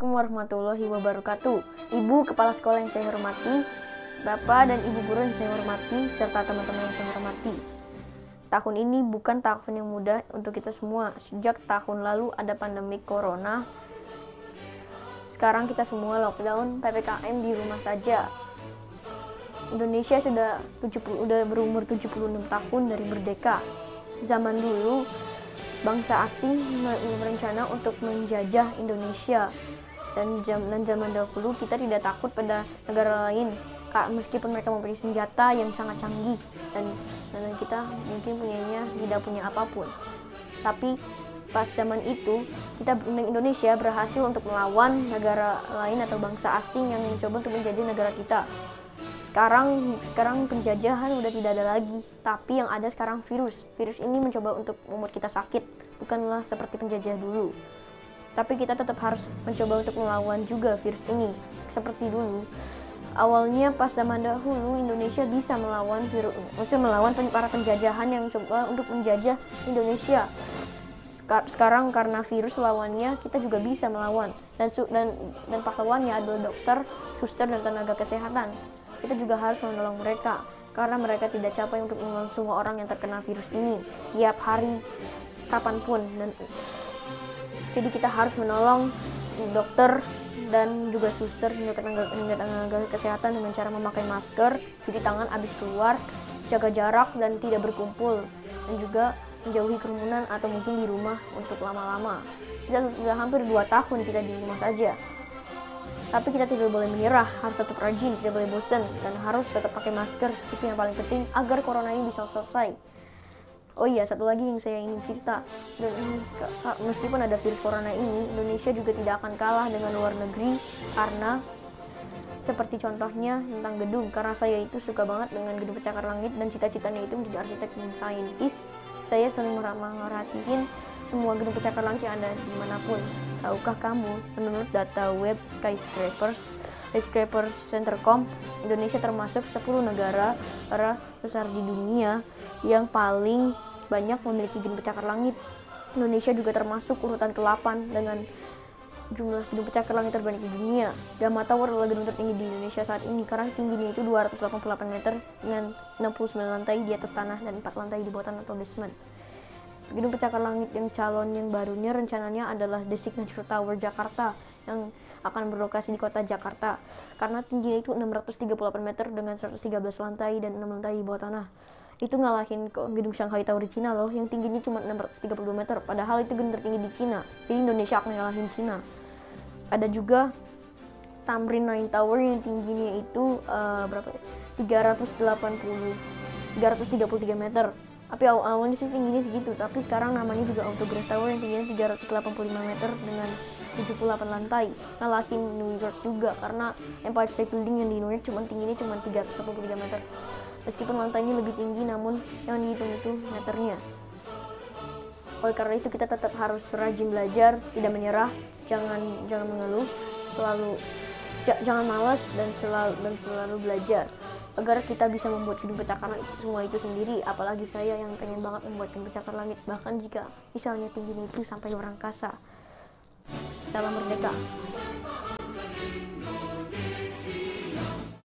Assalamualaikum warahmatullahi wabarakatuh. Ibu kepala sekolah yang saya hormati, Bapak dan Ibu guru yang saya hormati, serta teman-teman yang saya hormati. Tahun ini bukan tahun yang mudah untuk kita semua. Sejak tahun lalu ada pandemi corona. Sekarang kita semua lockdown, PPKM di rumah saja. Indonesia sudah berumur 76 tahun dari merdeka. Zaman dulu bangsa asing berencana untuk menjajah Indonesia, dan zaman dahulu kita tidak takut pada negara lain, meskipun mereka mempunyai senjata yang sangat canggih dan kita mungkin tidak punya apapun. Tapi pas zaman itu Indonesia berhasil untuk melawan negara lain atau bangsa asing yang mencoba untuk menjajah negara kita. Sekarang penjajahan udah tidak ada lagi, tapi yang ada sekarang virus ini mencoba untuk membuat kita sakit, bukanlah seperti penjajah dulu. Tapi kita tetap harus mencoba untuk melawan juga virus ini seperti dulu. Awalnya pas zaman dahulu Indonesia bisa melawan para penjajahan yang coba untuk menjajah Indonesia. Sekarang karena virus lawannya, kita juga bisa melawan, dan pahlawannya adalah dokter, suster, dan tenaga kesehatan. Kita juga harus menolong mereka, karena mereka tidak capek untuk menolong semua orang yang terkena virus ini tiap hari, kapanpun. Jadi kita harus menolong dokter dan juga suster hingga tenaga kesehatan dengan cara memakai masker, cuci tangan habis keluar, jaga jarak dan tidak berkumpul, dan juga menjauhi kerumunan atau mungkin di rumah untuk lama-lama. Kita sudah hampir 2 tahun kita di rumah saja. Tapi kita tidak boleh menyerah, harus tetap rajin, tidak boleh bosan, dan harus tetap pakai masker. Itu yang paling penting agar corona ini bisa selesai. Oh iya, satu lagi yang saya ingin cerita. Meskipun ada virus corona ini, Indonesia juga tidak akan kalah dengan luar negeri, karena seperti contohnya tentang gedung. Karena saya itu suka banget dengan gedung pencakar langit dan cita-citanya itu menjadi arsitek dan saintis. Saya sering merhatiin semua gedung pencakar langit yang ada dimanapun. Tahukah kamu, menurut data web skyscraper.com, Indonesia termasuk 10 negara besar di dunia yang paling banyak memiliki gedung pencakar langit. Indonesia juga termasuk urutan ke-8 dengan jumlah gedung pencakar langit terbanyak di dunia. Gamma Tower adalah gedung tertinggi di Indonesia saat ini karena tingginya itu 288 meter dengan 69 lantai di atas tanah dan 4 lantai di bawah tanah atau basement. Gedung pencakar langit yang calon yang barunya rencananya adalah The Signature Tower Jakarta yang akan berlokasi di kota Jakarta karena tingginya itu 638 meter dengan 113 lantai dan 6 lantai di bawah tanah. Itu ngalahin gedung Shanghai Tower di Cina loh yang tingginya cuma 632 meter, padahal itu gedung tertinggi di Cina. Jadi Indonesia akan ngalahin Cina. Ada juga Tamrin 9 Tower yang tingginya itu 333 meter. Tapi awalnya sih tingginya segitu, tapi sekarang namanya juga Autograph Tower yang tingginya 385 meter dengan 78 lantai. Ngalahin New York juga karena Empire State Building yang di New York tingginya cuma 383 meter. Meskipun lantainya lebih tinggi, namun yang dihitung itu meternya. Oleh karena itu kita tetap harus rajin belajar, tidak menyerah, jangan mengeluh, jangan malas dan selalu belajar agar kita bisa membuat gedung pencakar langit semua itu sendiri. Apalagi saya yang pengen banget membuat gedung pencakar langit, bahkan jika misalnya tingginya itu sampai luar angkasa. Salam merdeka.